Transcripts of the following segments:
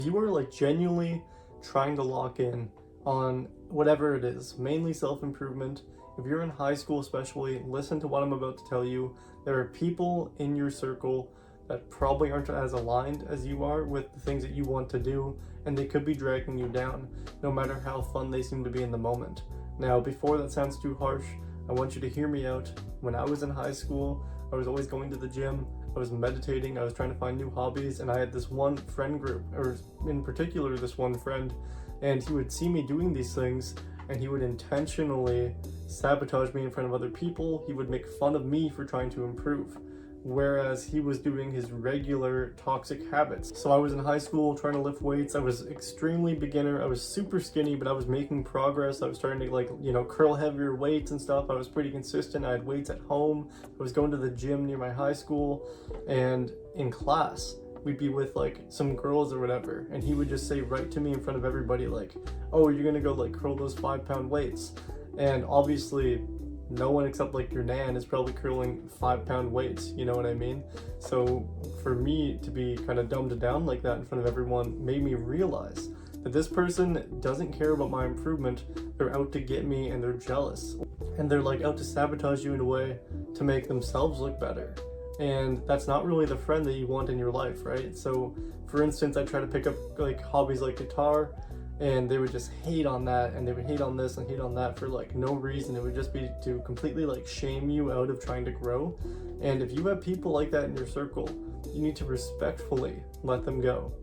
You are like genuinely trying to lock in on whatever it is, mainly self-improvement. If you're in high school especially, listen to what I'm about to tell you. There are people in your circle that probably aren't as aligned as you are with the things that you want to do, and they could be dragging you down, no matter how fun they seem to be in the moment. Now, before that sounds too harsh, I want you to hear me out. When I was in high school, I was always going to the gym, I was meditating, I was trying to find new hobbies, and I had this one friend group, or in particular this one friend, and he would see me doing these things, and he would intentionally sabotage me in front of other people. He would make fun of me for trying to improve, whereas he was doing his regular toxic habits. So I was in high school trying to lift weights. I was extremely beginner. I was super skinny, but I was making progress. I was starting to curl heavier weights and stuff. I was pretty consistent. I had weights at home. I was going to the gym near my high school, and in class we'd be with like some girls or whatever, and he would just say right to me in front of everybody like, oh, you're gonna go like curl those 5-pound weights. And obviously no one except like your nan is probably curling 5-pound weights, you know what I mean? So for me to be kind of dumbed down like that in front of everyone made me realize that this person doesn't care about my improvement. They're out to get me, and they're jealous, and they're like out to sabotage you in a way to make themselves look better. And that's not really the friend that you want in your life, right? So for instance, I try to pick up like hobbies like guitar, and they would just hate on that, and they would hate on this and hate on that for like no reason. It would just be to completely like shame you out of trying to grow. And if you have people like that in your circle, you need to respectfully let them go.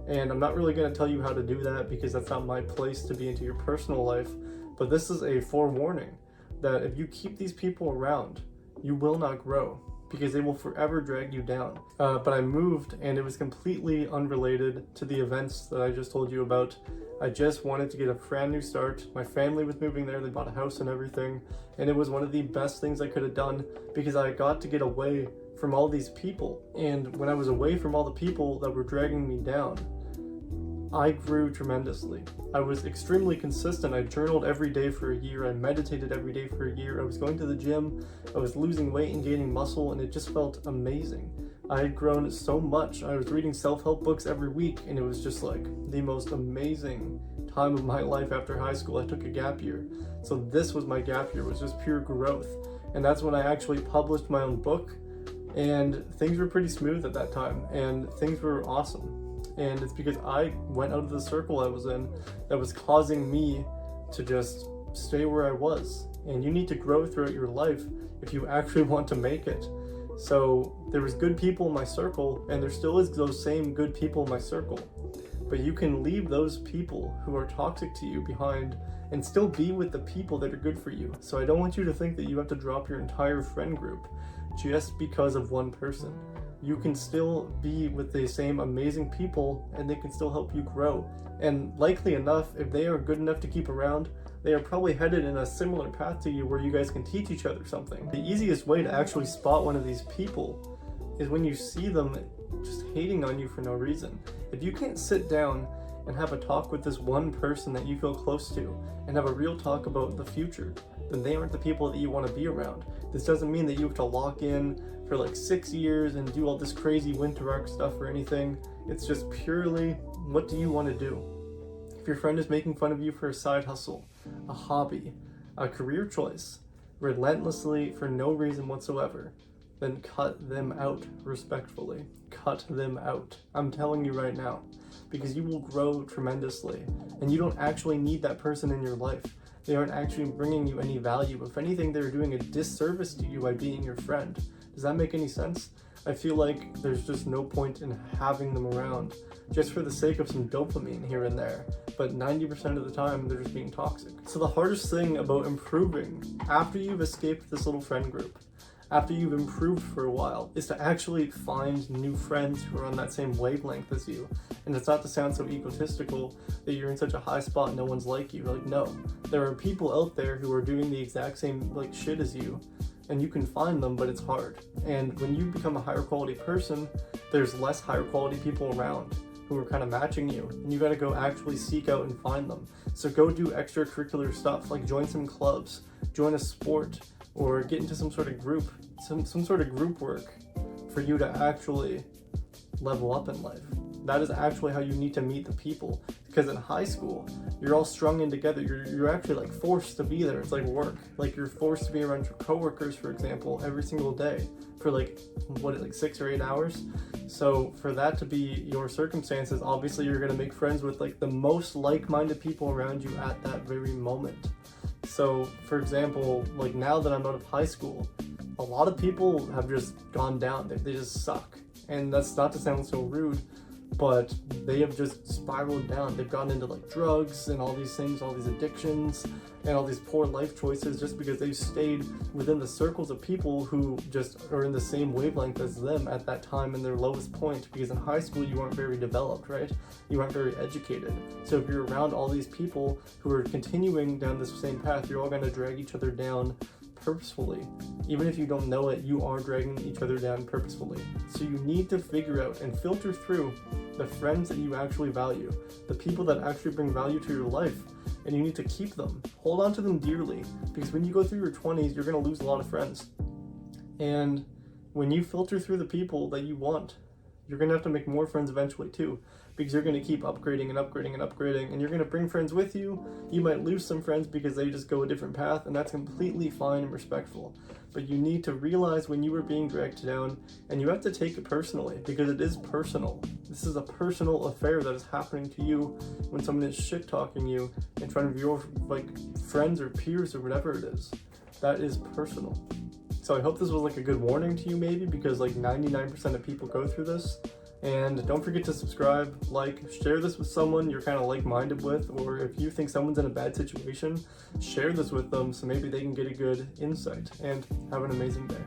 And I'm not really going to tell you how to do that, because that's not my place to be into your personal life, but this is a forewarning that if you keep these people around, you will not grow, because they will forever drag you down. But I moved, and it was completely unrelated to the events that I just told you about. I just wanted to get a brand new start. My family was moving there, they bought a house and everything, and it was one of the best things I could have done, because I got to get away from all these people. And when I was away from all the people that were dragging me down, I grew tremendously. I was extremely consistent. I journaled every day for a year. I meditated every day for a year. I was going to the gym. I was losing weight and gaining muscle, and it just felt amazing. I had grown so much. I was reading self-help books every week, and it was just like the most amazing time of my life after high school. I took a gap year. So this was my gap year, was just pure growth. And that's when I actually published my own book, and things were pretty smooth at that time, and things were awesome. And it's because I went out of the circle I was in that was causing me to just stay where I was. And you need to grow throughout your life if you actually want to make it. So there was good people in my circle, and there still is those same good people in my circle. But you can leave those people who are toxic to you behind and still be with the people that are good for you. So I don't want you to think that you have to drop your entire friend group just because of one person. You can still be with the same amazing people, and they can still help you grow. And likely enough, if they are good enough to keep around, they are probably headed in a similar path to you where you guys can teach each other something. The easiest way to actually spot one of these people is when you see them just hating on you for no reason. If you can't sit down and have a talk with this one person that you feel close to and have a real talk about the future, then they aren't the people that you want to be around. This doesn't mean that you have to lock in for like 6 years and do all this crazy winter arc stuff or anything. It's just purely, what do you want to do? If your friend is making fun of you for a side hustle, a hobby, a career choice, relentlessly for no reason whatsoever, then cut them out respectfully. Cut them out. I'm telling you right now, because you will grow tremendously, and you don't actually need that person in your life. They aren't actually bringing you any value. If anything, they're doing a disservice to you by being your friend. Does that make any sense? I feel like there's just no point in having them around just for the sake of some dopamine here and there. But 90% of the time, they're just being toxic. So the hardest thing about improving after you've escaped this little friend group, after you've improved for a while, is to actually find new friends who are on that same wavelength as you. And it's not to sound so egotistical that you're in such a high spot and no one's like you. Like, no, there are people out there who are doing the exact same like shit as you, and you can find them, but it's hard. And when you become a higher quality person, there's less higher quality people around who are kind of matching you, and you got to go actually seek out and find them. So go do extracurricular stuff, like join some clubs, join a sport, or get into some sort of group, some sort of group work for you to actually level up in life. that is actually how you need to meet the people. Because in high school, you're all strung in together. You're actually like forced to be there. It's like work. Like you're forced to be around your coworkers, for example, every single day for like 6 or 8 hours. So for that to be your circumstances, obviously you're gonna make friends with like the most like-minded people around you at that very moment. So for example, like now that I'm out of high school, a lot of people have just gone down. They just suck. And that's not to sound so rude, but they have just spiraled down. They've gotten into like drugs and all these things, all these addictions and all these poor life choices just because they've stayed within the circles of people who just are in the same wavelength as them at that time in their lowest point. Because in high school you weren't very developed, right? You weren't very educated. So if you're around all these people who are continuing down this same path, you're all going to drag each other down purposefully. Even if you don't know it, you are dragging each other down purposefully. So you need to figure out and filter through the friends that you actually value, the people that actually bring value to your life, and you need to keep them. Hold on to them dearly, because when you go through your 20s, you're going to lose a lot of friends. And when you filter through the people that you want, you're going to have to make more friends eventually too, because you're going to keep upgrading and upgrading and upgrading, and you're going to bring friends with you. You might lose some friends because they just go a different path, and that's completely fine and respectful. But you need to realize when you are being dragged down, and you have to take it personally, because it is personal. This is a personal affair that is happening to you when someone is shit-talking you in front of your like friends or peers or whatever it is. That is personal. So I hope this was like a good warning to you maybe, because like 99% of people go through this. And don't forget to subscribe, like, share this with someone you're kind of like-minded with, or if you think someone's in a bad situation, share this with them so maybe they can get a good insight. And have an amazing day.